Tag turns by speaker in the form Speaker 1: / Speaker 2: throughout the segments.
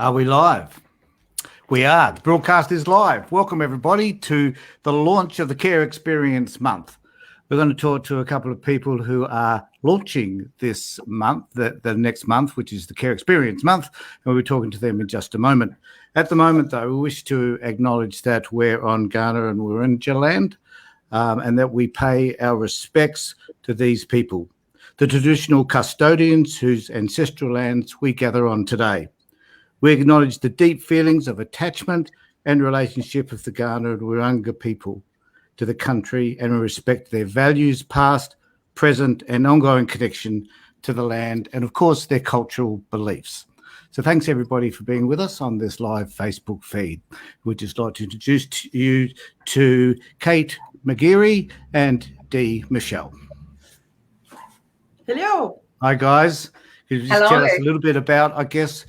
Speaker 1: Are we live? We are. The broadcast is live. Welcome, everybody, to the launch of the Care Experience Month. We're going to talk to a couple of people who are launching this month, the next month, which is the Care Experience Month, and we'll be talking to them in just a moment. At the moment, though, we wish to acknowledge that we're on Kaurna and Wurundjeri land, and that we pay our respects to these people, the traditional custodians whose ancestral lands we gather on today. We acknowledge the deep feelings of attachment and relationship of the Kaurna and Wurundjeri people to the country, and we respect their values, past, present, and ongoing connection to the land, and of course their cultural beliefs. So thanks everybody for being with us on this live Facebook feed. We'd just like to introduce you to Kate McGeary and Dee Michelle.
Speaker 2: Hello.
Speaker 1: Hi guys. Could you just
Speaker 3: Hello.
Speaker 1: tell us a little bit about, I guess,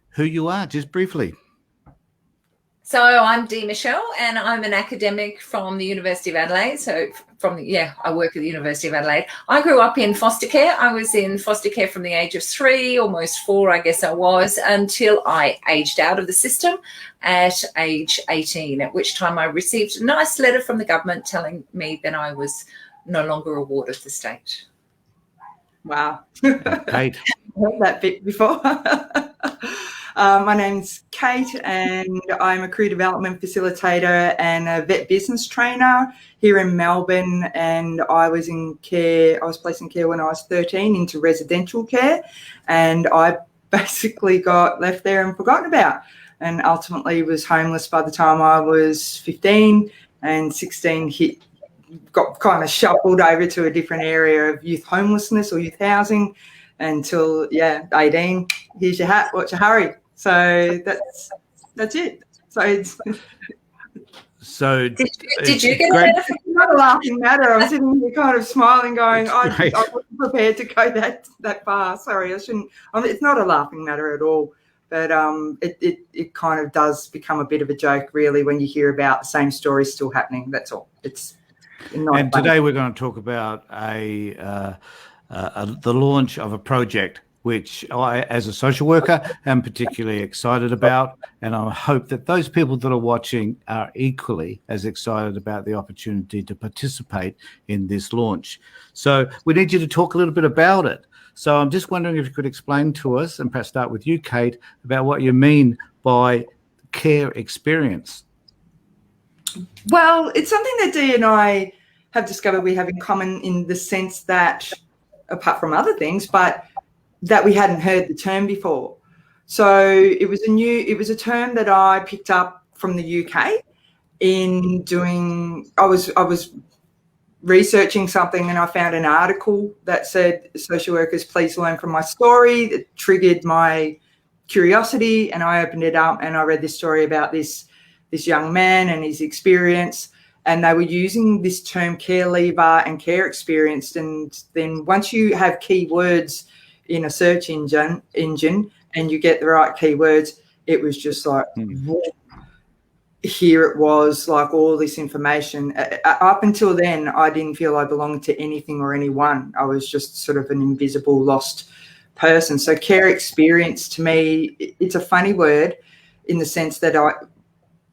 Speaker 1: who you are, just briefly?
Speaker 3: So I'm Dee Michelle, and I'm an academic from the University of Adelaide. I work at the University of Adelaide. I grew up in foster care. I was in foster care from the age of 3, almost 4, I guess I was, until I aged out of the system at age 18, at which time I received a nice letter from the government telling me that I was no longer a ward of the state.
Speaker 2: Wow.
Speaker 1: Kate.
Speaker 2: I heard that bit before. My name's Kate, and I'm a career development facilitator and a vet business trainer here in Melbourne. And I was in care. I was placed in care when I was 13 into residential care, and I basically got left there and forgotten about, and ultimately was homeless by the time I was 15, and 16 got kind of shuffled over to a different area of youth homelessness or youth housing until 18. Here's your hat. What's your hurry? So that's it. So
Speaker 3: Did you get
Speaker 1: great.
Speaker 3: a letter?
Speaker 2: It's not a laughing matter. I'm sitting here kind of smiling, going, I wasn't prepared to go that far. Sorry, I shouldn't. It's not a laughing matter at all. But it kind of does become a bit of a joke, really, when you hear about the same story still happening. That's all. It's not
Speaker 1: And
Speaker 2: funny.
Speaker 1: today we're going to talk about the launch of a project which I, as a social worker, am particularly excited about, and I hope that those people that are watching are equally as excited about the opportunity to participate in this launch. So we need you to talk a little bit about it. So I'm just wondering if you could explain to us, and perhaps start with you, Kate, about what you mean by care experience.
Speaker 2: Well, it's something that Dee and I have discovered we have in common, in the sense that, apart from other things, but that we hadn't heard the term before. So it was a term that I picked up from the UK in doing, I was researching something, and I found an article that said, social workers, please learn from my story. That triggered my curiosity, and I opened it up and I read this story about this young man and his experience, and they were using this term care leaver and care experienced. And then once you have keywords in a search engine and you get the right keywords, it was just like, here it was, like all this information. Up until then, I didn't feel I belonged to anything or anyone. I was just sort of an invisible, lost person. So care experience, to me, it's a funny word in the sense that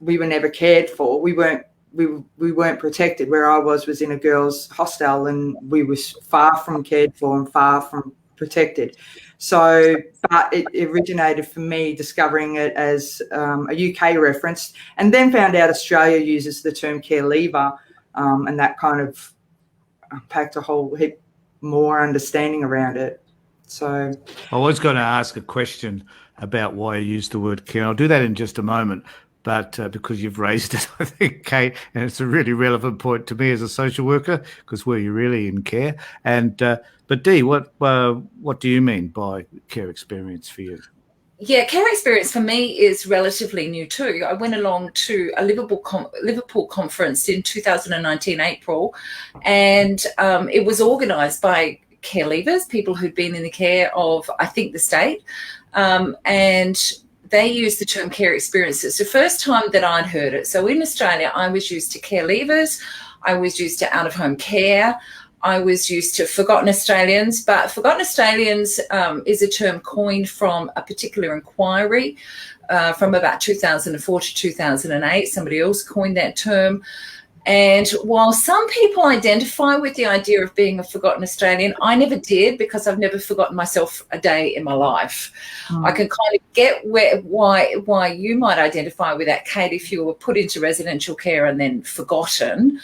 Speaker 2: we were never cared for. We weren't protected. Where I was in a girls' hostel, and we were far from cared for and far from protected. So, but it originated for me discovering it as a UK reference, and then found out Australia uses the term care leaver, and that kind of packed a whole heap more understanding around it. So
Speaker 1: I was going to ask a question about why you use the word care. I'll do that in just a moment. But because you've raised it, I think, Kate, and it's a really relevant point to me as a social worker, because were you really in care? And but Dee, what do you mean by care experience for you?
Speaker 3: Yeah, care experience for me is relatively new too. I went along to a Liverpool conference in 2019 April, and it was organised by care leavers, people who'd been in the care of, I think, the state, and they use the term care experience. It's the first time that I'd heard it. So in Australia, I was used to care leavers. I was used to out-of-home care. I was used to Forgotten Australians, but Forgotten Australians is a term coined from a particular inquiry from about 2004 to 2008. Somebody else coined that term. And while some people identify with the idea of being a forgotten Australian, I never did, because I've never forgotten myself a day in my life. I can kind of get why you might identify with that, Kate, if you were put into residential care and then forgotten.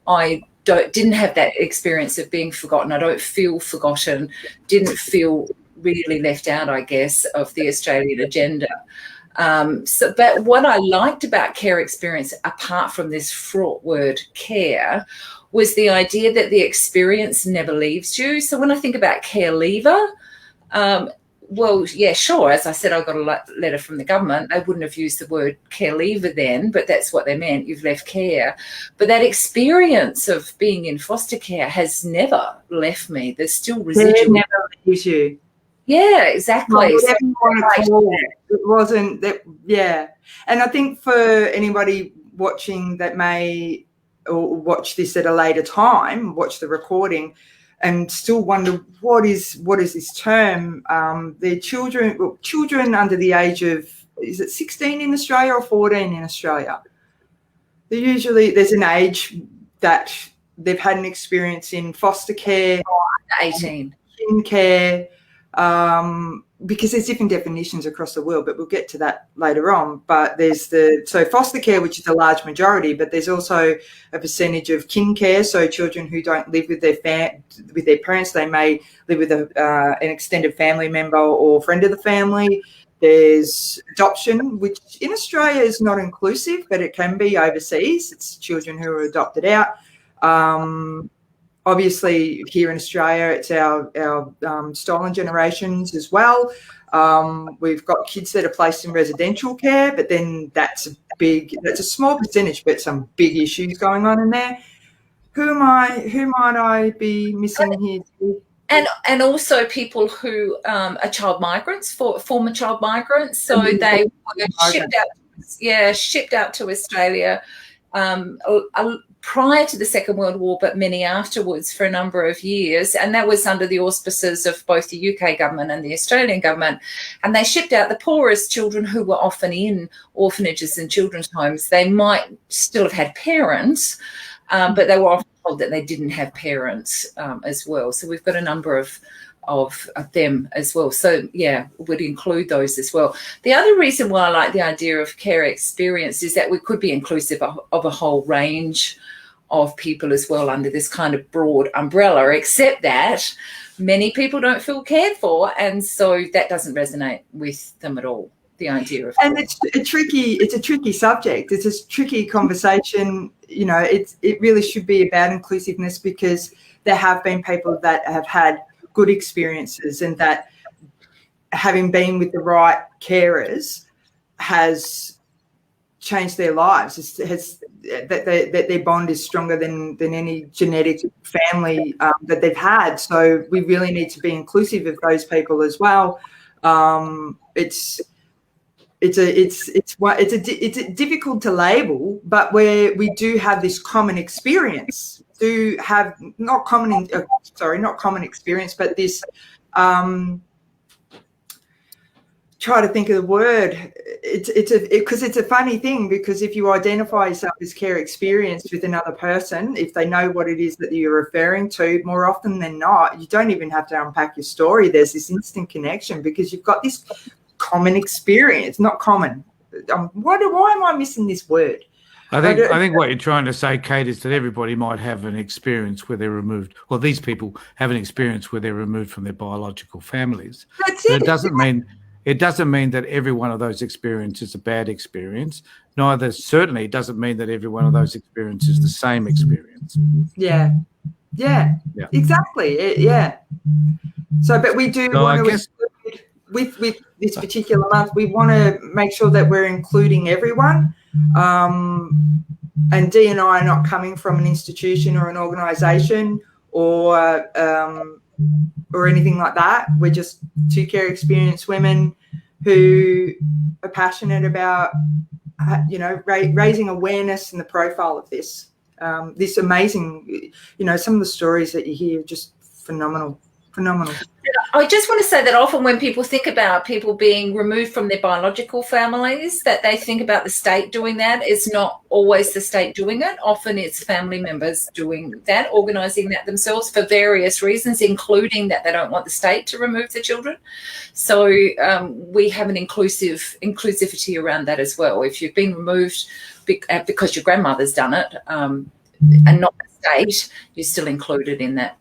Speaker 3: I didn't have that experience of being forgotten. I don't feel forgotten, didn't feel really left out, I guess, of the Australian agenda. But what I liked about care experience, apart from this fraught word care, was the idea that the experience never leaves you. So when I think about care leaver, well, yeah, sure. As I said, I got a letter from the government. They wouldn't have used the word care leaver then, but that's what they meant. You've left care. But that experience of being in foster care has never left me. There's still residual.
Speaker 2: It never leaves you.
Speaker 3: Yeah, exactly.
Speaker 2: Whatever you want to call it, it wasn't that. Yeah, and I think for anybody watching that may or watch this at a later time, watch the recording, and still wonder what is this term? They're children under the age of, is it 16 in Australia or 14 in Australia? There's an age that they've had an experience in foster care,
Speaker 3: 18,
Speaker 2: in care. Because there's different definitions across the world, but we'll get to that later on. But there's so foster care, which is a large majority, but there's also a percentage of kin care, so children who don't live with their parents, they may live with an extended family member or friend of the family. There's adoption, which in Australia is not inclusive, but it can be overseas. It's children who are adopted out. Obviously, here in Australia, it's our stolen generations as well. We've got kids that are placed in residential care, but then that's a small percentage, but some big issues going on in there. Who might I be missing here?
Speaker 3: And also people who are child migrants, former child migrants. So they were shipped out to Australia prior to the Second World War, but many afterwards for a number of years. And that was under the auspices of both the UK government and the Australian government. And they shipped out the poorest children who were often in orphanages and children's homes. They might still have had parents, but they were often told that they didn't have parents as well. So we've got a number of them as well. So, yeah, would include those as well. The other reason why I like the idea of care experience is that we could be inclusive of a whole range of people as well under this kind of broad umbrella, except that many people don't feel cared for, and so that doesn't resonate with them at all, the idea of.
Speaker 2: And it's a tricky subject. It's a tricky conversation. You know, it really should be about inclusiveness, because there have been people that have had good experiences, and that having been with the right carers has changed their lives. That their bond is stronger than any genetic family that they've had. So we really need to be inclusive of those people as well. It's difficult to label, but where we do have this common experience, not common experience, but this try to think of the word. Because it's a funny thing, because if you identify yourself as care experienced with another person, if they know what it is that you're referring to, more often than not, you don't even have to unpack your story. There's this instant connection because you've got this common experience. Not common. Why am I missing this word?
Speaker 1: I think what you're trying to say, Kate, is that everybody might have an experience where they're removed, or these people have an experience where they're removed from their biological families.
Speaker 2: That's it.
Speaker 1: It doesn't mean that every one of those experiences is a bad experience. Certainly it doesn't mean that every one of those experiences is the same experience.
Speaker 2: Yeah, exactly. Yeah. So, but we do want to include, with this particular month, we want to make sure that we're including everyone. And Dee and I are not coming from an institution or an organisation or anything like that. We're just two care experienced women who are passionate about, raising awareness in the profile of this. This amazing, some of the stories that you hear are just phenomenal.
Speaker 3: I just want to say that often when people think about people being removed from their biological families, that they think about the state doing that. It's not always the state doing it. Often it's family members doing that, organising that themselves for various reasons, including that they don't want the state to remove the children. So we have an inclusivity around that as well. If you've been removed because your grandmother's done it and not the state, you're still included in that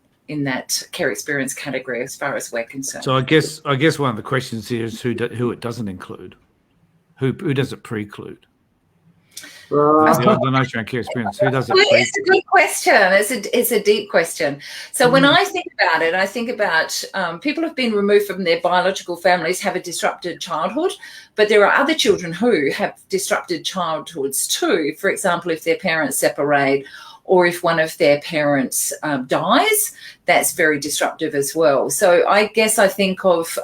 Speaker 3: care experience category as far as we're concerned.
Speaker 1: So I guess one of the questions here is who it doesn't include. Who does it preclude? The notion around care experience. Who does it preclude?
Speaker 3: It's a good question. It's a deep question. So when I think about it, I think about people who've been removed from their biological families have a disrupted childhood, but there are other children who have disrupted childhoods too. For example, if their parents separate, or if one of their parents dies, that's very disruptive as well. So I guess I think of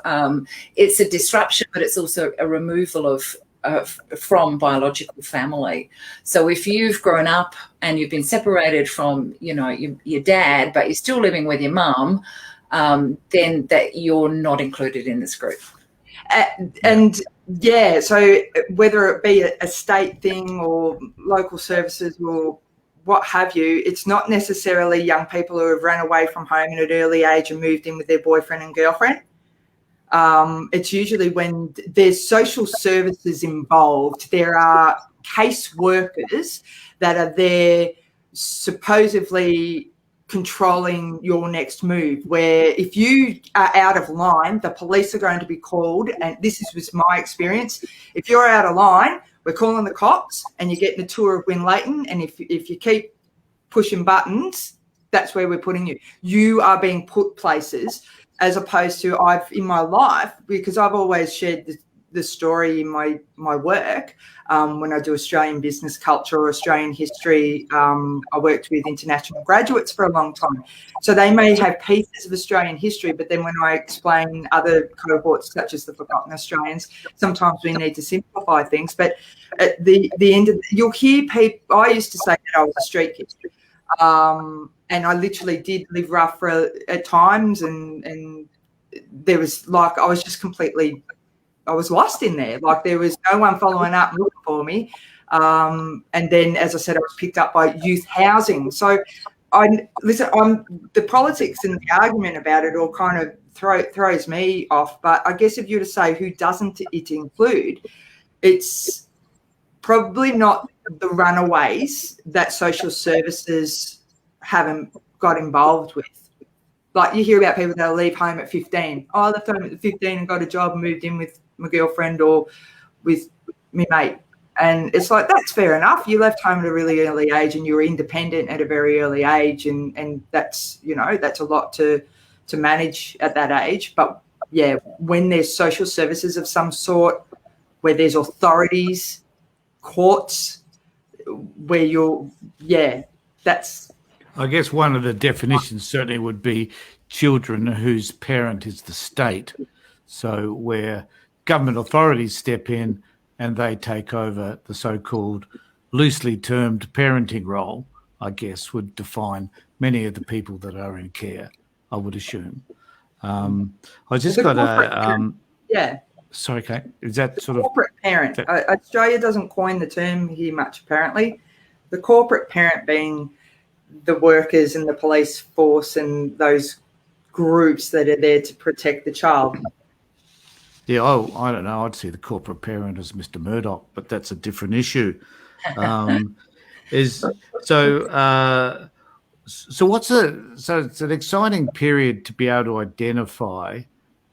Speaker 3: it's a disruption, but it's also a removal of from biological family. So if you've grown up and you've been separated from, your dad, but you're still living with your mum, then that you're not included in this group.
Speaker 2: So whether it be a state thing or local services or what have you, it's not necessarily young people who have run away from home at an early age and moved in with their boyfriend and girlfriend. It's usually when there's social services involved, there are case workers that are there supposedly controlling your next move, where if you are out of line, the police are going to be called, and this was my experience. If you're out of line, we're calling the cops and you're getting a tour of Win Leighton, and if you keep pushing buttons, that's where we're putting you. You are being put places, as opposed to in my life, because I've always shared the story in my work. When I do Australian business culture or Australian history, I worked with international graduates for a long time. So they may have pieces of Australian history, but then when I explain other cohorts, such as the Forgotten Australians, sometimes we need to simplify things. But at the end of you'll hear people, I used to say that I was a street kid. And I literally did live rough at times, and there was I was just completely, I was lost in there. Like there was no one following up and looking for me. And then, as I said, I was picked up by youth housing. So the politics and the argument about it all kind of throws me off. But I guess if you were to say who doesn't it include, it's probably not the runaways that social services haven't got involved with. Like you hear about people that leave home at 15. Oh, I left home at 15 and got a job and moved in with my girlfriend or with my mate. And it's like, that's fair enough. You left home at a really early age and you were independent at a very early age. And that's, that's a lot to manage at that age. But yeah, when there's social services of some sort, where there's authorities, courts, where that's...
Speaker 1: I guess one of the definitions certainly would be children whose parent is the state. So where government authorities step in and they take over the so-called loosely termed parenting role, I guess, would define many of the people that are in care, I would assume. I just got a... Sorry, Kate, is that sort of...
Speaker 2: Corporate parent. Australia doesn't coin the term here much, apparently. The corporate parent being the workers and the police force and those groups that are there to protect the child.
Speaker 1: Yeah, I don't know. I'd see the corporate parent as Mr. Murdoch, but that's a different issue. So it's an exciting period to be able to identify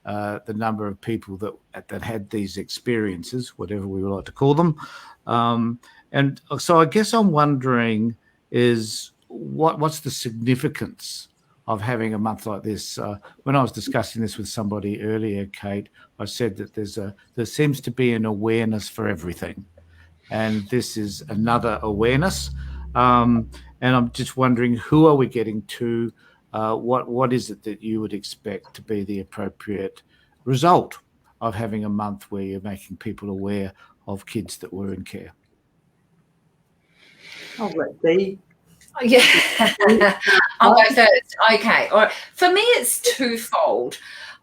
Speaker 1: the number of people that had these experiences, whatever we would like to call them. And so I guess I'm wondering is what's the significance of having a month like this? When I was discussing this with somebody earlier, Kate, I said that there seems to be an awareness for everything, and this is another awareness. And I'm just wondering, who are we getting to? What is it that you would expect to be the appropriate result of having a month where you're making people aware of kids that were in care?
Speaker 2: I'll let Dee.
Speaker 3: Yeah, I'll go first. Okay. All right. For me, it's twofold.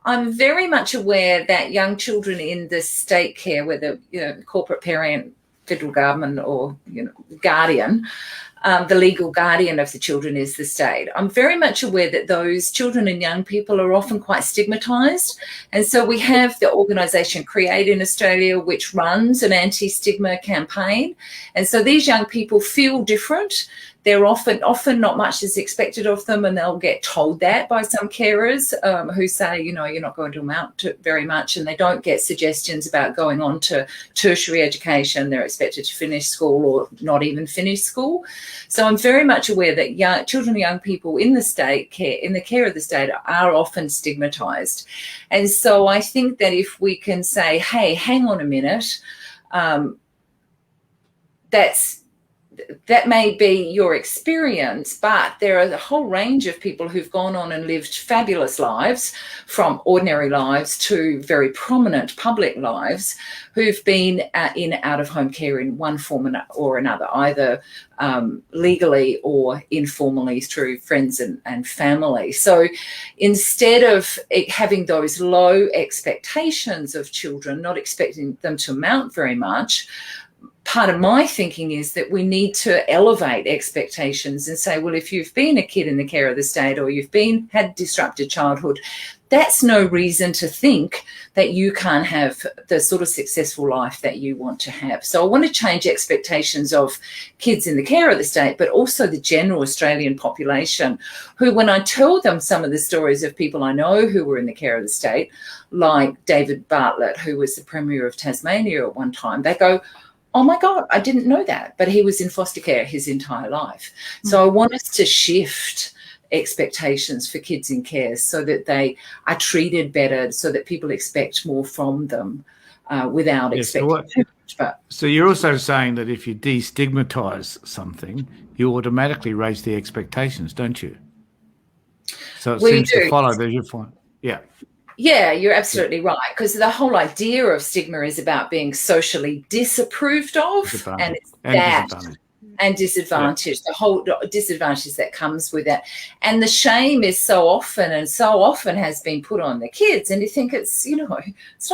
Speaker 3: I'm very much aware that young children in the state care, whether corporate parent, federal government, or guardian, the legal guardian of the children is the state. I'm very much aware that those children and young people are often quite stigmatised. And so we have the organisation Create in Australia, which runs an anti-stigma campaign. And so these young people feel different. They're often not much is expected of them, and they'll get told that by some carers who say, you're not going to amount to very much, and they don't get suggestions about going on to tertiary education. They're expected to finish school or not even finish school. So I'm very much aware that children and young people in the care of the state are often stigmatised. And so I think that if we can say, hey, hang on a minute, that may be your experience, but there are a whole range of people who've gone on and lived fabulous lives, from ordinary lives to very prominent public lives, who've been in out-of-home care in one form or another, either legally or informally through friends and family. So instead of having those low expectations of children, not expecting them to amount very much, part of my thinking is that we need to elevate expectations and say, well, if you've been a kid in the care of the state, or you've had disrupted childhood, that's no reason to think that you can't have the sort of successful life that you want to have. So I want to change expectations of kids in the care of the state, but also the general Australian population, who, when I tell them some of the stories of people I know who were in the care of the state, like David Bartlett, who was the Premier of Tasmania at one time, they go, oh my God, I didn't know that. But he was in foster care his entire life. So I want us to shift expectations for kids in care so that they are treated better, so that people expect more from them without expecting too much.
Speaker 1: So you're also saying that if you destigmatise something, you automatically raise the expectations, don't you? So it seems to follow that you find, yeah.
Speaker 3: Yeah, you're absolutely right, because the whole idea of stigma is about being socially disapproved of, and disadvantage, the whole disadvantage that comes with it. And the shame is so often has been put on the kids, and you think it's not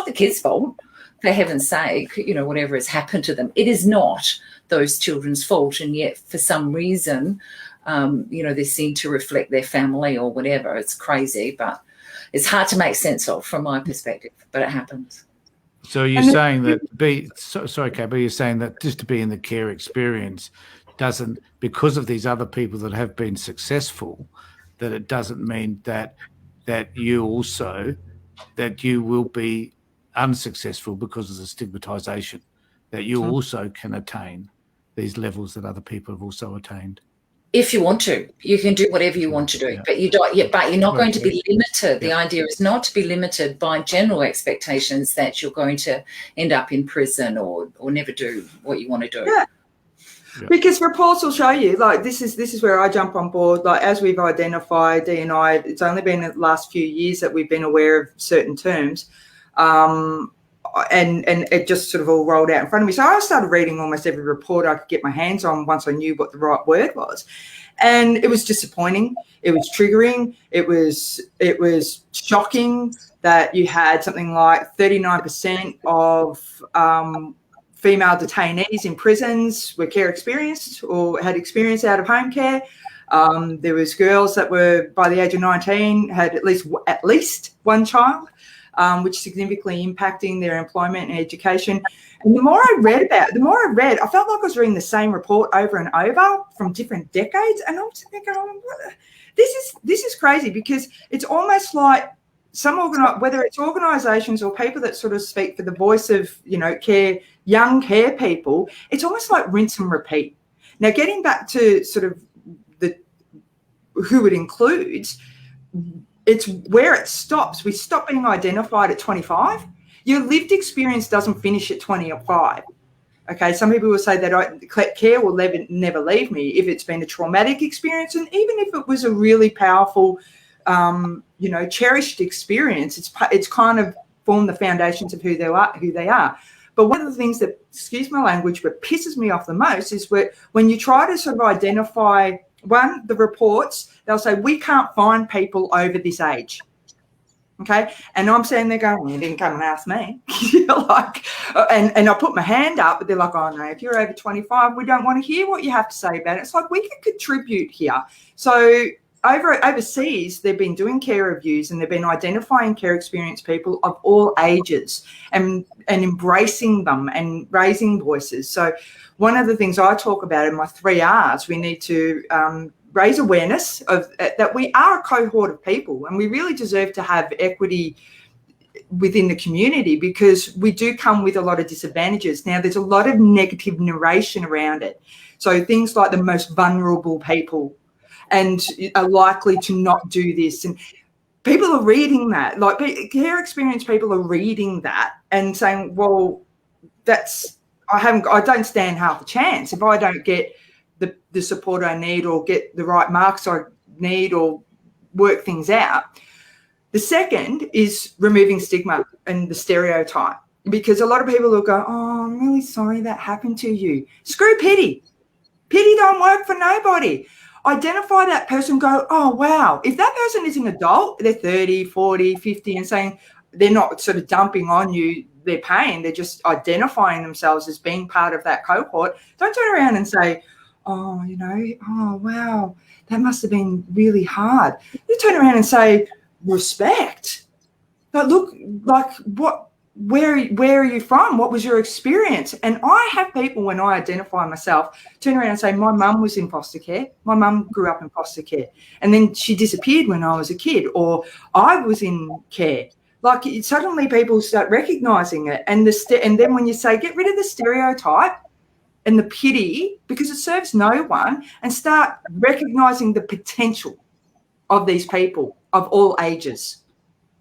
Speaker 3: the kids' fault, for heaven's sake, whatever has happened to them. It is not those children's fault, and yet for some reason, they seem to reflect their family or whatever. It's crazy, but it's hard to make sense of from my perspective, but it happens.
Speaker 1: So you're saying that sorry, Kay, but you're saying that just to be in the care experience doesn't, because of these other people that have been successful, that it doesn't mean that you will be unsuccessful because of the stigmatization, that you also can attain these levels that other people have also attained.
Speaker 3: If you want to, you can do whatever you want to do, but you don't. But you're not going to be limited. The idea is not to be limited by general expectations that you're going to end up in prison or never do what you want to do.
Speaker 2: Yeah. Because reports will show you, like, this is where I jump on board. Like, as we've identified, Dee and I, it's only been the last few years that we've been aware of certain terms. And it just sort of all rolled out in front of me. So I started reading almost every report I could get my hands on once I knew what the right word was. And it was disappointing. It was triggering. It was shocking that you had something like 39% of female detainees in prisons were care experienced or had experience out of home care. There was girls that were, by the age of 19, had at least one child. Which significantly impacting their employment and education. And the more I read, I felt like I was reading the same report over and over from different decades. And I'm just thinking, this is crazy, because it's almost like whether it's organisations or people that sort of speak for the voice of, young care people, it's almost like rinse and repeat. Now, getting back to sort of who it includes, it's where it stops. We stop being identified at 25. Your lived experience doesn't finish at 25. Okay, some people will say that care will never leave me if it's been a traumatic experience, and even if it was a really powerful, cherished experience, it's kind of formed the foundations of who they are. But one of the things that, excuse my language, but pisses me off the most is when you try to sort of identify the reports, they'll say, we can't find people over this age. Okay. And I'm sitting there going, well, you didn't come and ask me. Like, and I put my hand up, but they're like, oh no, if you're over 25, we don't want to hear what you have to say about it. It's like, we can contribute here. So overseas, they've been doing care reviews and they've been identifying care experienced people of all ages and embracing them and raising voices. So one of the things I talk about in my 3 R's, we need to raise awareness of that we are a cohort of people and we really deserve to have equity within the community because we do come with a lot of disadvantages. Now, there's a lot of negative narration around it. So things like the most vulnerable people and are likely to not do this. And people are reading that, like care experienced people are reading that and saying, well, I don't stand half a chance if I don't get the support I need or get the right marks I need or work things out. The second is removing stigma and the stereotype, because a lot of people will go, oh, I'm really sorry that happened to you. Screw pity. Pity don't work for nobody. Identify that person, go, oh, wow. If that person is an adult, they're 30, 40, 50 and saying they're not sort of dumping on you their pain, they're just identifying themselves as being part of that cohort. Don't turn around and say, oh, oh, wow, that must have been really hard. You turn around and say, respect. But look, like where are you from? What was your experience? And I have people, when I identify myself, turn around and say, my mum was in foster care. My mum grew up in foster care. And then she disappeared when I was a kid, or I was in care. Like suddenly people start recognizing it. And then when you say, get rid of the stereotype and the pity, because it serves no one, and start recognizing the potential of these people of all ages,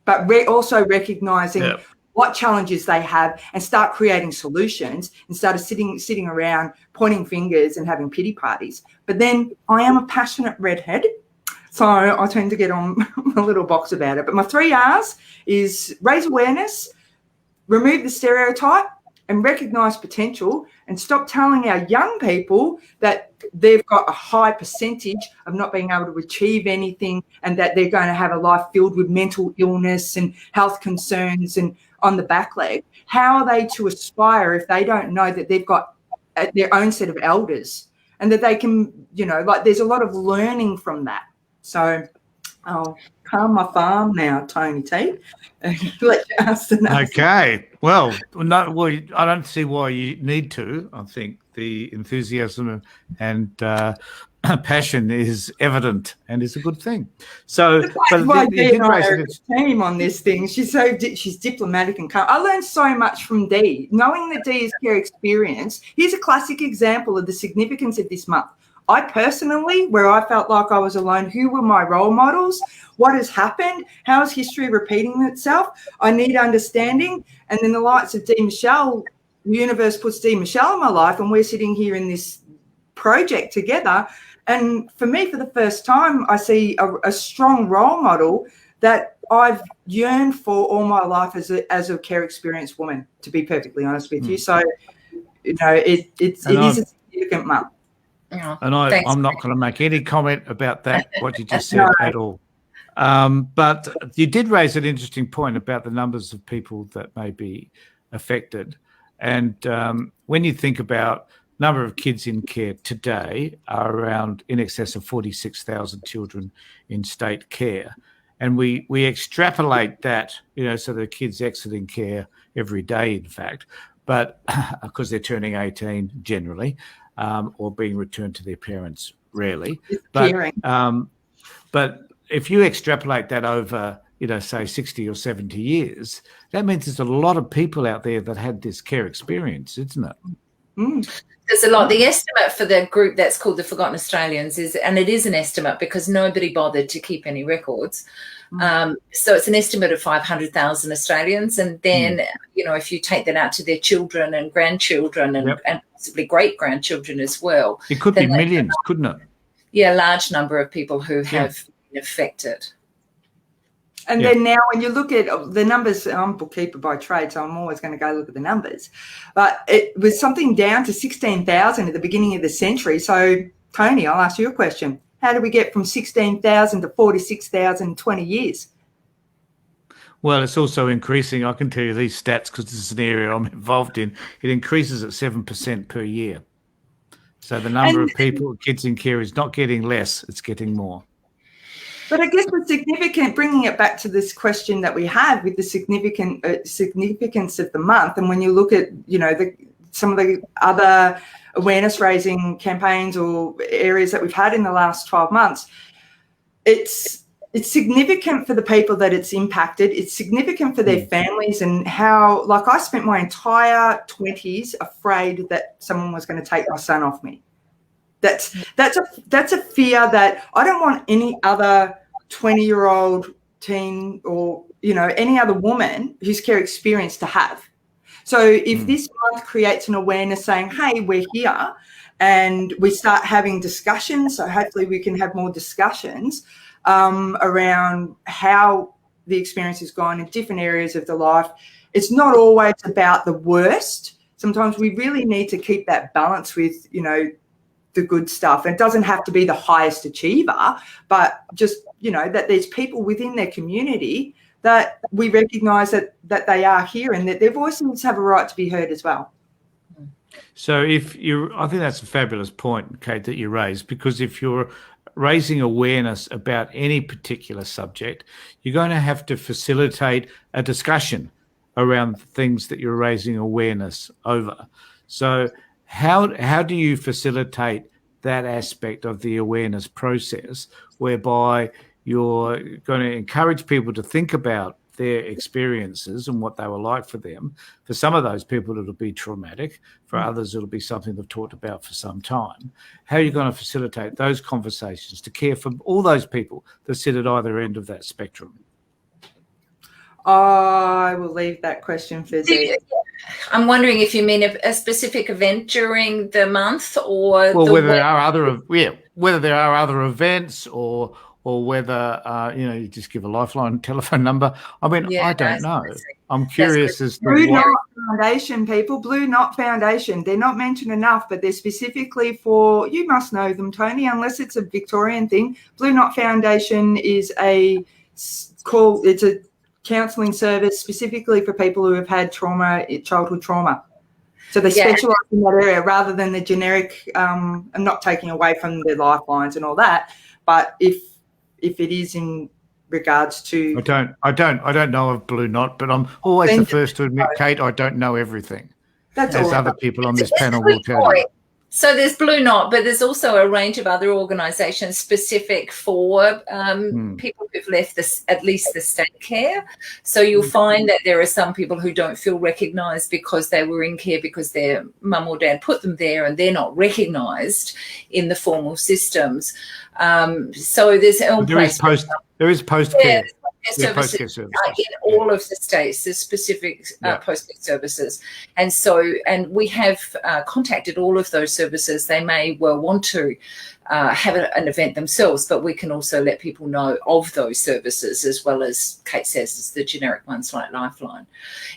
Speaker 2: but also recognizing what challenges they have and start creating solutions instead of sitting around pointing fingers and having pity parties. But then I am a passionate redhead, so I tend to get on a little box about it. But my 3 R's is raise awareness, remove the stereotype, and recognise potential, and stop telling our young people that they've got a high percentage of not being able to achieve anything and that they're going to have a life filled with mental illness and health concerns and on the back leg. How are they to aspire if they don't know that they've got their own set of elders and that they can, there's a lot of learning from that. So I'll calm my farm now, Tony T, and let you ask the next.
Speaker 1: Okay. Well, I don't see why you need to. I think the enthusiasm and passion is evident and is a good thing. So,
Speaker 2: but why Dee and I are a team on this thing. She's diplomatic and calm. I learned so much from Dee. Knowing that Dee is care experience, here's a classic example of the significance of this month. I personally, where I felt like I was alone, who were my role models? What has happened? How is history repeating itself? I need understanding. And then the likes of Dee Michelle, the universe puts Dee Michelle in my life, and we're sitting here in this project together. And for me, for the first time, I see a strong role model that I've yearned for all my life as a care experienced woman, to be perfectly honest with you. So, it is a significant month.
Speaker 3: Oh,
Speaker 1: and I'm not going to make any comment about that, what you just said at all. But you did raise an interesting point about the numbers of people that may be affected. And when you think about number of kids in care today are around in excess of 46,000 children in state care. And we extrapolate that, so the kids exiting care every day, in fact, but because they're turning 18 generally, or being returned to their parents rarely. But if you extrapolate that over, say 60 or 70 years, that means there's a lot of people out there that had this care experience, isn't it?
Speaker 2: Mm.
Speaker 3: There's a lot. The estimate for the group that's called the Forgotten Australians and it is an estimate because nobody bothered to keep any records. So it's an estimate of 500,000 Australians. And then, if you take that out to their children and grandchildren and possibly great-grandchildren as well.
Speaker 1: It could be millions, couldn't it?
Speaker 3: Yeah, a large number of people who have been affected.
Speaker 2: And then now when you look at the numbers, I'm a bookkeeper by trade, so I'm always going to go look at the numbers. But it was something down to 16,000 at the beginning of the century. So, Tony, I'll ask you a question. How did we get from 16,000 to 46,000 in 20 years?
Speaker 1: Well, it's also increasing. I can tell you these stats because this is an area I'm involved in. It increases at 7% per year. So the number of people, kids in care is not getting less, it's getting more.
Speaker 2: But I guess the significant, bringing it back to this question that we had with the significance of the month, and when you look at, some of the other awareness-raising campaigns or areas that we've had in the last 12 months, it's significant for the people that it's impacted. It's significant for their families and how, like, I spent my entire 20s afraid that someone was going to take my son off me. That's a fear that I don't want any other 20-year-old teen or, any other woman who's care experience to have. So if this month creates an awareness saying, hey, we're here, and we start having discussions, so hopefully we can have more discussions around how the experience has gone in different areas of the life. It's not always about the worst. Sometimes we really need to keep that balance with, the good stuff. And it doesn't have to be the highest achiever, but just, that there's people within their community that we recognise that they are here and that their voices have a right to be heard as well.
Speaker 1: So I think that's a fabulous point, Kate, that you raised, because if you're raising awareness about any particular subject, you're going to have to facilitate a discussion around things that you're raising awareness over. So how do you facilitate that aspect of the awareness process whereby you're going to encourage people to think about their experiences and what they were like for them? For some of those people, it'll be traumatic. For others, it'll be something they've talked about for some time. How are you going to facilitate those conversations to care for all those people that sit at either end of that spectrum?
Speaker 2: I will leave that question for Zee.
Speaker 3: I'm wondering if you mean a specific event during the month, or
Speaker 1: whether there are other events, or whether you just give a lifeline telephone number. I mean, I don't know. I'm curious as to
Speaker 2: Blue Knot Foundation, people. Blue Knot Foundation. They're not mentioned enough, but they're specifically for, you must know them, Tony, unless it's a Victorian thing. Blue Knot Foundation is it's a counselling service specifically for people who have had childhood trauma. So they specialise in that area rather than the generic. I'm not taking away from the lifelines and all that, but if it is in regards to, I don't know of Blue Knot, but I'm always the first to admit, Kate, I don't know everything. That's
Speaker 1: as other people on this panel will tell you.
Speaker 3: So there's Blue Knot, but there's also a range of other organisations specific for people who've left at least the state care. So you'll find that there are some people who don't feel recognised because they were in care because their mum or dad put them there, and they're not recognised in the formal systems. So there's
Speaker 1: there is post care.
Speaker 3: Services in all of the states. There's specific post-care services, and we have contacted all of those services. They may well want to have an event themselves, but we can also let people know of those services, as well as Kate says, it's the generic ones like Lifeline.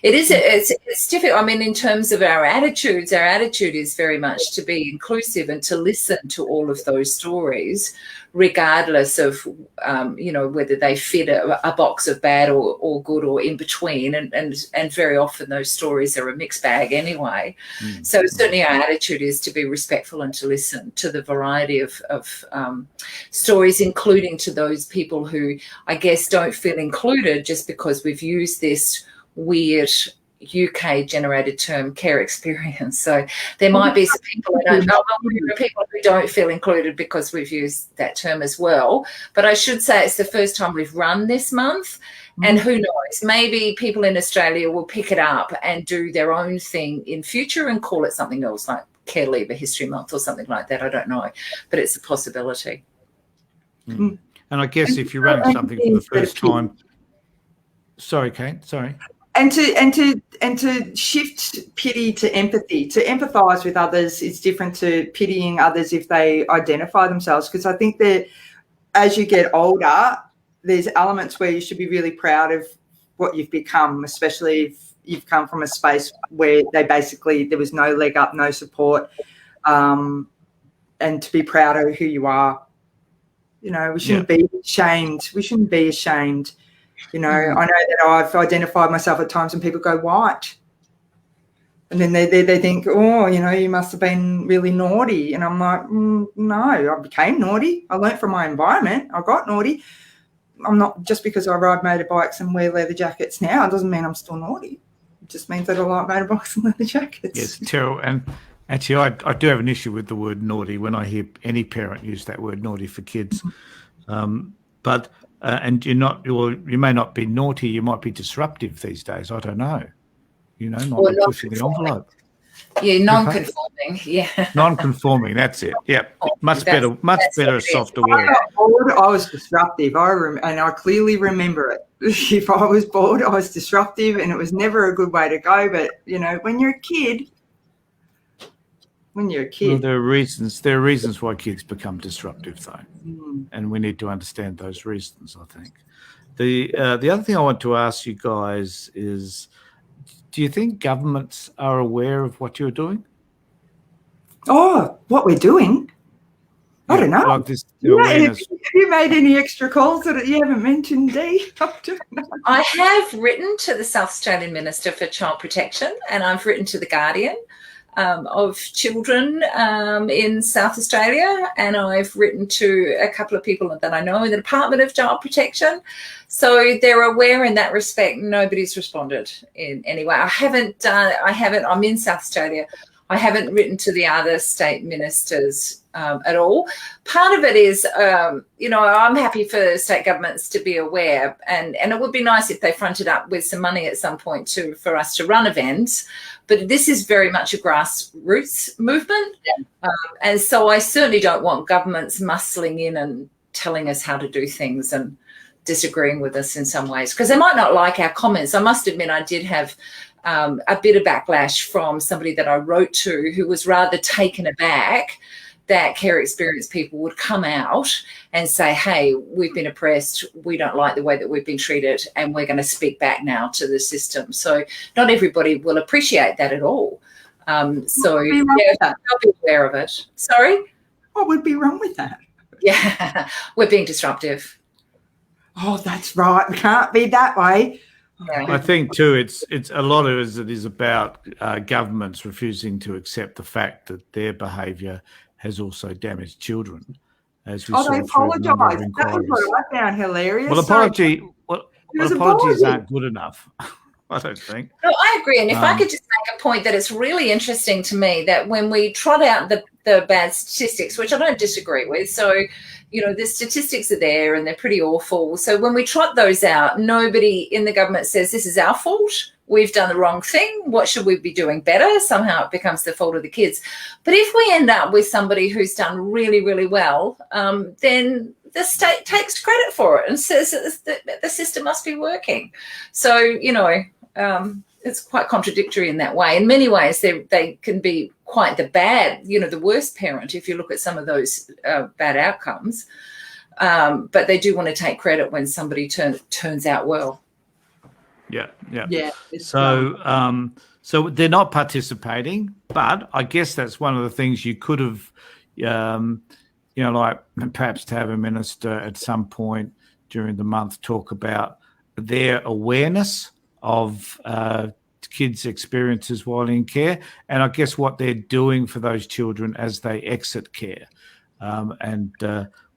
Speaker 3: It's difficult. I mean, in terms of our attitude is very much to be inclusive and to listen to all of those stories, regardless of whether they fit a box of bad or good or in between, and very often those stories are a mixed bag anyway. So certainly our attitude is to be respectful and to listen to the variety of stories, including to those people who I guess don't feel included just because we've used this weird UK generated term care experience. So there might be some people who don't feel included because we've used that term as well. But I should say it's the first time we've run this month, and who knows, maybe people in Australia will pick it up and do their own thing in future and call it something else, like Care Leaver History Month or something like that. I don't know, but it's a possibility.
Speaker 1: And I guess if you're running something for the first time, sorry, Kate, sorry.
Speaker 2: And to shift pity to empathy, to empathise with others is different to pitying others if they identify themselves. Because I think that as you get older, there's elements where you should be really proud of what you've become, especially if you've come from a space where there was no leg up, no support, and to be proud of who you are You know, we shouldn't be ashamed. We shouldn't be ashamed. You know, I know that I've identified myself at times when people go white. And then they think, oh, you know, you must have been really naughty. And I'm like, no, I became naughty. I learnt from my environment. I got naughty. I'm not, just because I ride motorbikes and wear leather jackets now, it doesn't mean I'm still naughty. It just means that I like motorbikes and leather jackets.
Speaker 1: Yes, terrible. And actually, I do have an issue with the word naughty when I hear any parent use that word naughty for kids. But and you may not be naughty, you might be disruptive these days. I don't know. You know, might be pushing the envelope.
Speaker 3: Yeah, non-conforming. Yeah,
Speaker 1: non-conforming. That's it. Yeah, much better, softer word.
Speaker 2: I got bored, I was disruptive. And I clearly remember it. If I was bored, I was disruptive, and it was never a good way to go. But you know, when you're a kid. Well,
Speaker 1: there are reasons why kids become disruptive, though, and we need to understand those reasons, I think. The other thing I want to ask you guys is, do you think governments are aware of what you're doing?
Speaker 2: Oh, what we're doing? I don't know.
Speaker 1: Like this awareness.
Speaker 2: Have you made any extra calls that you haven't mentioned, Dee? I don't know.
Speaker 3: I have written to the South Australian Minister for Child Protection, and I've written to the Guardian of Children in South Australia, and I've written to a couple of people that I know in the Department of Child Protection. So they're aware in that respect. Nobody's responded in any way. I'm in South Australia. I haven't written to the other state ministers at all. Part of it is, you know, I'm happy for state governments to be aware, and it would be nice if they fronted up with some money at some point for us to run events. But this is very much a grassroots movement. And so I certainly don't want governments muscling in and telling us how to do things and disagreeing with us in some ways, because they might not like our comments. I must admit I did have a bit of backlash from somebody that I wrote to who was rather taken aback that care experience people would come out and say, hey, we've been oppressed, we don't like the way that we've been treated, and we're going to speak back now to the system. So not everybody will appreciate that at all. So yeah, they'll be aware of it. Sorry?
Speaker 2: What would be wrong with that?
Speaker 3: Yeah, we're being disruptive.
Speaker 2: Oh, that's right. It can't be that way.
Speaker 3: Yeah.
Speaker 1: I think too, it's a lot of it is about governments refusing to accept the fact that their behaviour has also damaged children, as we saw
Speaker 2: they
Speaker 1: through a number of
Speaker 2: apologise. That
Speaker 1: inquiries.
Speaker 2: was what I found hilarious.
Speaker 1: Well, apologies aren't good enough. I don't think.
Speaker 3: No, I agree. And if I could just make a point that it's really interesting to me that when we trot out the bad statistics, which I don't disagree with, so, you know, the statistics are there and they're pretty awful. So when we trot those out, nobody in the government says this is our fault. We've done the wrong thing. What should we be doing better? Somehow it becomes the fault of the kids. But if we end up with somebody who's done really, really well, then the state takes credit for it and says that the system must be working. So, you know, it's quite contradictory in that way. In many ways, they can be quite the bad, you know, the worst parent if you look at some of those bad outcomes. But they do want to take credit when somebody turns out well.
Speaker 1: Yeah. So they're not participating, but I guess that's one of the things you could have, you know, like perhaps to have a minister at some point during the month talk about their awareness of kids' experiences while in care, and I guess what they're doing for those children as they exit care, and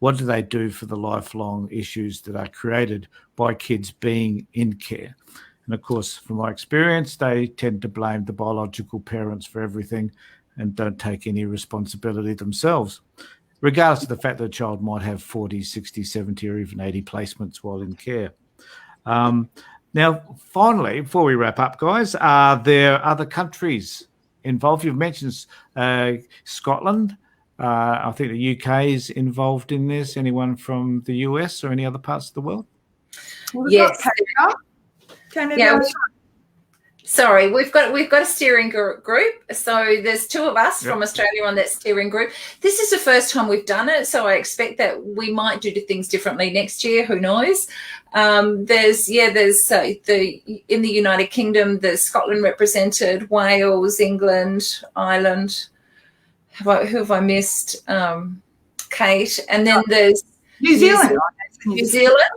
Speaker 1: what do they do for the lifelong issues that are created by kids being in care. And of course, from my experience, they tend to blame the biological parents for everything and don't take any responsibility themselves, regardless of the fact that a child might have 40, 60, 70, or even 80 placements while in care. Now, finally, before we wrap up, guys, are there other countries involved? You've mentioned Scotland. I think the UK is involved in this. Anyone from the US or any other parts of the world?
Speaker 3: Yes.
Speaker 2: Canada.
Speaker 3: Yeah. Sorry, we've got a steering group. So there's two of us from Australia on that steering group. This is the first time we've done it, so I expect that we might do things differently next year. Who knows? There's in the United Kingdom, there's Scotland represented, Wales, England, Ireland. Who have I missed? Kate, and then there's
Speaker 2: New Zealand.
Speaker 3: New Zealand,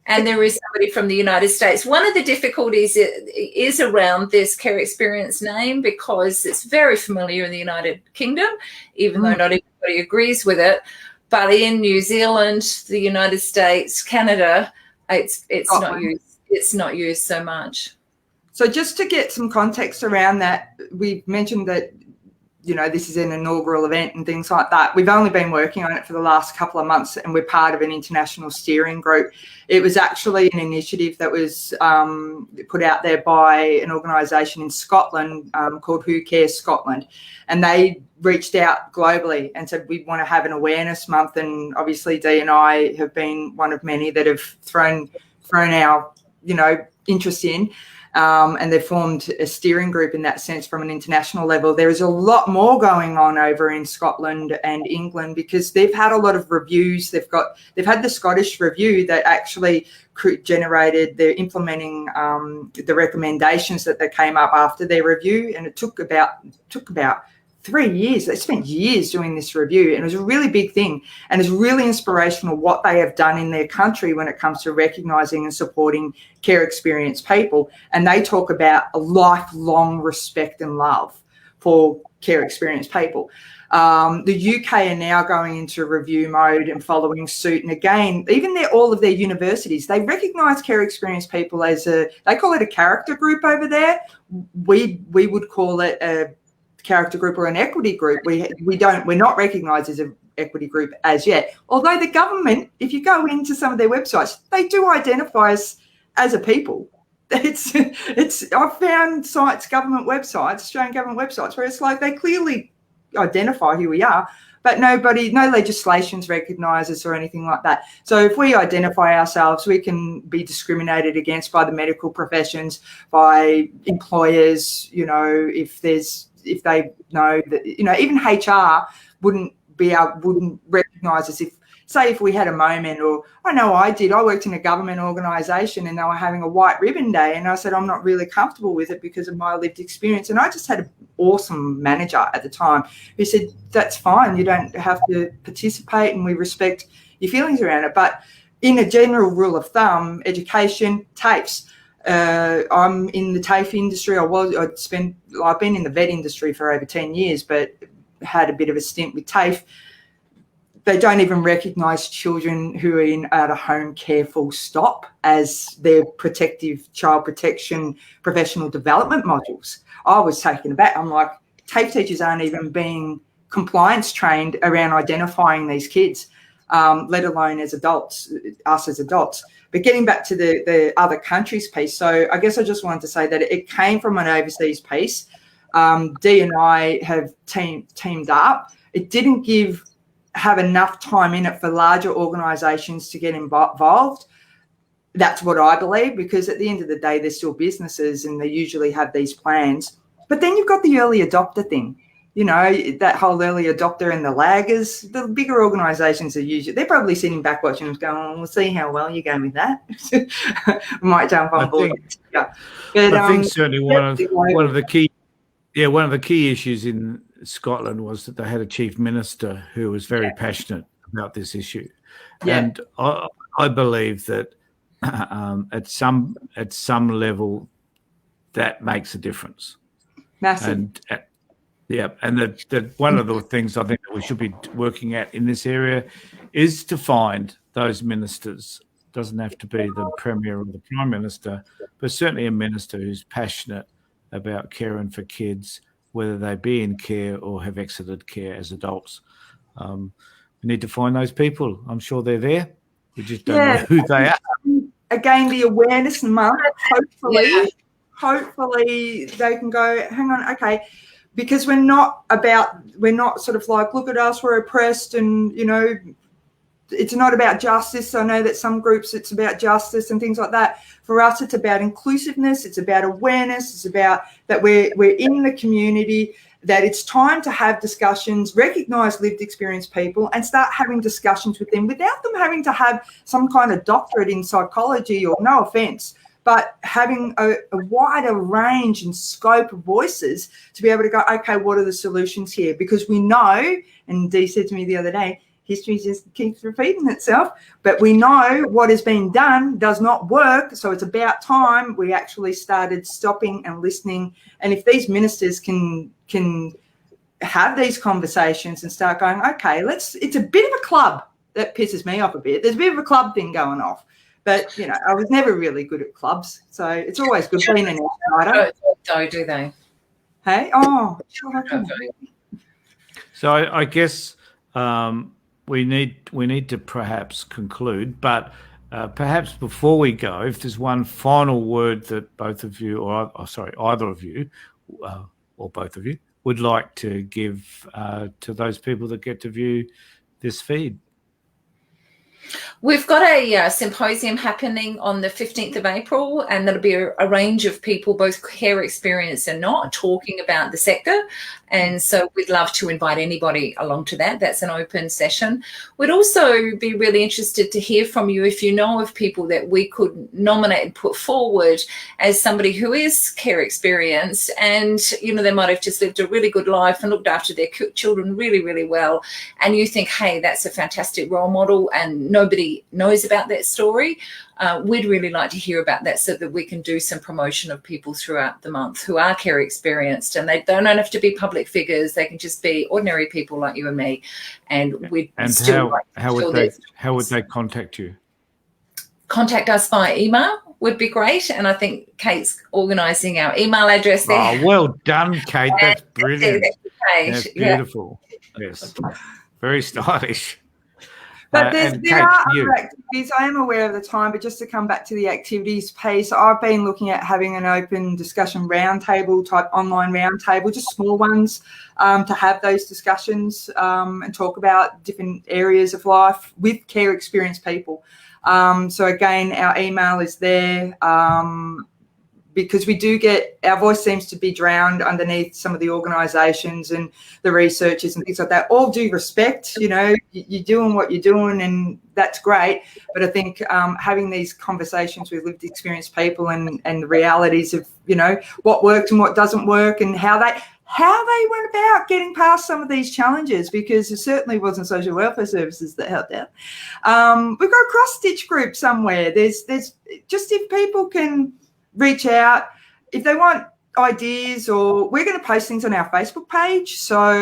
Speaker 3: and there is somebody from the United States. One of the difficulties is around this care experience name because it's very familiar in the United Kingdom, even though not everybody agrees with it. But in New Zealand, the United States, Canada, it's not used. It's not used so much.
Speaker 2: So just to get some context around that, we've mentioned that, you know, this is an inaugural event and things like that. We've only been working on it for the last couple of months, and we're part of an international steering group. It was actually an initiative that was put out there by an organisation in Scotland called Who Cares Scotland, and they reached out globally and said we want to have an awareness month. And obviously Dee and I have been one of many that have thrown our, you know, interest in. And they've formed a steering group in that sense from an international level. There is a lot more going on over in Scotland and England because they've had a lot of reviews. They've had the Scottish review that actually generated, they're implementing the recommendations that they came up after their review, and it took about 3 years. They spent years doing this review, and it was a really big thing, and it's really inspirational what they have done in their country when it comes to recognising and supporting care experienced people. And they talk about a lifelong respect and love for care experienced people. The UK are now going into review mode and following suit. And again, even all of their universities, they recognise care experienced people as they call it a character group over there. We would call it a character group or an equity group. We're not recognised as an equity group as yet. Although the government, if you go into some of their websites, they do identify us as a people. I've found government websites, Australian government websites, where it's like they clearly identify who we are, but no legislations recognise us or anything like that. So if we identify ourselves, we can be discriminated against by the medical professions, by employers, you know, if they know that, you know, even HR wouldn't recognise us if we had a moment, or I worked in a government organisation and they were having a white ribbon day, and I said I'm not really comfortable with it because of my lived experience. And I just had an awesome manager at the time who said, that's fine, you don't have to participate and we respect your feelings around it. But in a general rule of thumb, education, TAFEs, I'm in the TAFE industry. I've been in the vet industry for over 10 years, but had a bit of a stint with TAFE. They don't even recognise children who are in out-of-home care full stop as their protective child protection professional development modules. I was taken aback. I'm like, TAFE teachers aren't even being compliance trained around identifying these kids, let alone as adults, us as adults. But getting back to the other countries piece, so I guess I just wanted to say that it came from an overseas piece. Dee and I have teamed up. It didn't have enough time in it for larger organisations to get involved. That's what I believe, because at the end of the day, they're still businesses and they usually have these plans. But then you've got the early adopter thing. You know, that whole early adopter and the laggers, the bigger organisations they're probably sitting back watching and going, we'll see how well you go with that. We might jump on board.
Speaker 1: I think certainly one of the key issues in Scotland was that they had a chief minister who was very passionate about this issue. Yeah. And I believe that at some level that makes a difference.
Speaker 2: Massive.
Speaker 1: And that one of the things I think that we should be working at in this area is to find those ministers. It doesn't have to be the Premier or the Prime Minister, but certainly a minister who's passionate about caring for kids, whether they be in care or have exited care as adults. We need to find those people. I'm sure they're there. We just don't know who they are.
Speaker 2: Again, the awareness month, hopefully they can go, hang on, okay, because we're not sort of like, look at us, we're oppressed, and, you know, it's not about justice. I know that some groups it's about justice and things like that. For us, it's about inclusiveness. It's about awareness. It's about that we're in the community, that it's time to have discussions, recognise lived experience people and start having discussions with them without them having to have some kind of doctorate in psychology, or no offence, but having a wider range and scope of voices to be able to go, okay, what are the solutions here? Because we know, and Dee said to me the other day, history just keeps repeating itself. But we know what has been done does not work. So it's about time we actually started stopping and listening. And if these ministers can have these conversations and start going, okay, it's a bit of a club. That pisses me off a bit. There's a bit of a club thing going off. But, you know, I was never really good at clubs. So it's always good being an outsider.
Speaker 3: Don't do they?
Speaker 2: Hey? Oh.
Speaker 1: So I guess we need to perhaps conclude, but perhaps before we go, if there's one final word that both of you, either of you, or both of you, would like to give to those people that get to view this feed.
Speaker 3: We've got a symposium happening on the 15th of April, and there'll be a range of people, both care experienced and not, talking about the sector. And so we'd love to invite anybody along to that. That's an open session. We'd also be really interested to hear from you if you know of people that we could nominate and put forward as somebody who is care experienced, and, you know, they might have just lived a really good life and looked after their children really, really well. And you think, hey, that's a fantastic role model, and nobody knows about that story. We'd really like to hear about that so that we can do some promotion of people throughout the month who are care experienced, and they don't have to be public figures. They can just be ordinary people like you and me. And we'd still like to
Speaker 1: how would they contact you?
Speaker 3: Contact us via email would be great. And I think Kate's organising our email address there.
Speaker 1: Oh, well done, Kate. That's brilliant.
Speaker 3: That's
Speaker 1: beautiful. Yeah. Yes. Very stylish.
Speaker 2: But there are other activities. I am aware of the time, but just to come back to the activities piece, I've been looking at having an open discussion roundtable type online roundtable, just small ones, to have those discussions and talk about different areas of life with care experienced people. So again, our email is there. Because we do get, our voice seems to be drowned underneath some of the organisations and the researchers and things like that. All due respect, you know, you're doing what you're doing, and that's great. But I think having these conversations with lived experienced people and the realities of, you know, what works and what doesn't work, and how they went about getting past some of these challenges, because it certainly wasn't social welfare services that helped out. We've got a cross-stitch group somewhere. There's just, if people can reach out if they want ideas, or we're going to post things on our Facebook page. So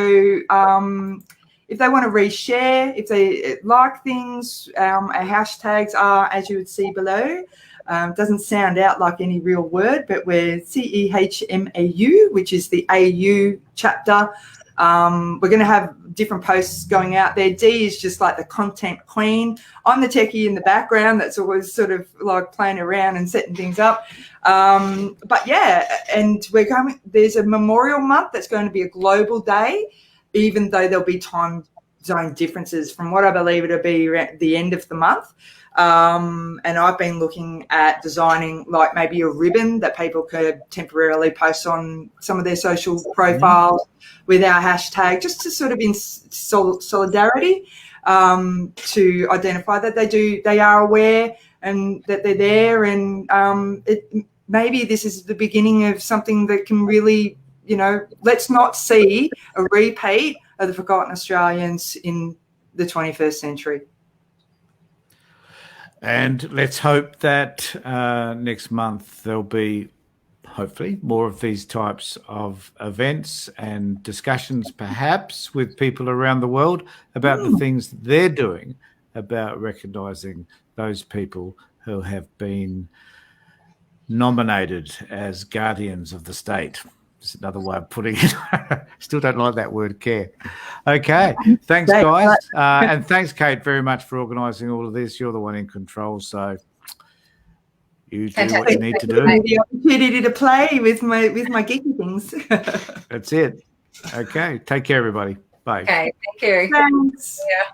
Speaker 2: if they want to reshare, if they like things, our hashtags are, as you would see below. Doesn't sound out like any real word, but we're CEHMAU, which is the AU chapter. We're going to have different posts going out there. Dee is just like the content queen. I'm the techie in the background that's always sort of like playing around and setting things up. But yeah, and there's a Memorial Month that's going to be a global day, even though there'll be time zone differences. From what I believe, it'll be around the end of the month. And I've been looking at designing like maybe a ribbon that people could temporarily post on some of their social profiles with our hashtag, just to sort of in solidarity, to identify that they are aware and that they're there. And maybe this is the beginning of something that can really, you know, let's not see a repeat of the forgotten Australians in the 21st century.
Speaker 1: And let's hope that next month there'll be, hopefully, more of these types of events and discussions, perhaps with people around the world about the things that they're doing about recognising those people who have been nominated as guardians of the state. It's another way of putting it. Still don't like that word, care. Okay. Thanks, guys. And thanks, Kate, very much for organising all of this. You're the one in control, so you do what you need to do.
Speaker 2: The opportunity to play with my geeky things.
Speaker 1: That's it. Okay. Take care, everybody. Bye.
Speaker 3: Okay. Thank you.
Speaker 2: Thanks.
Speaker 3: Yeah.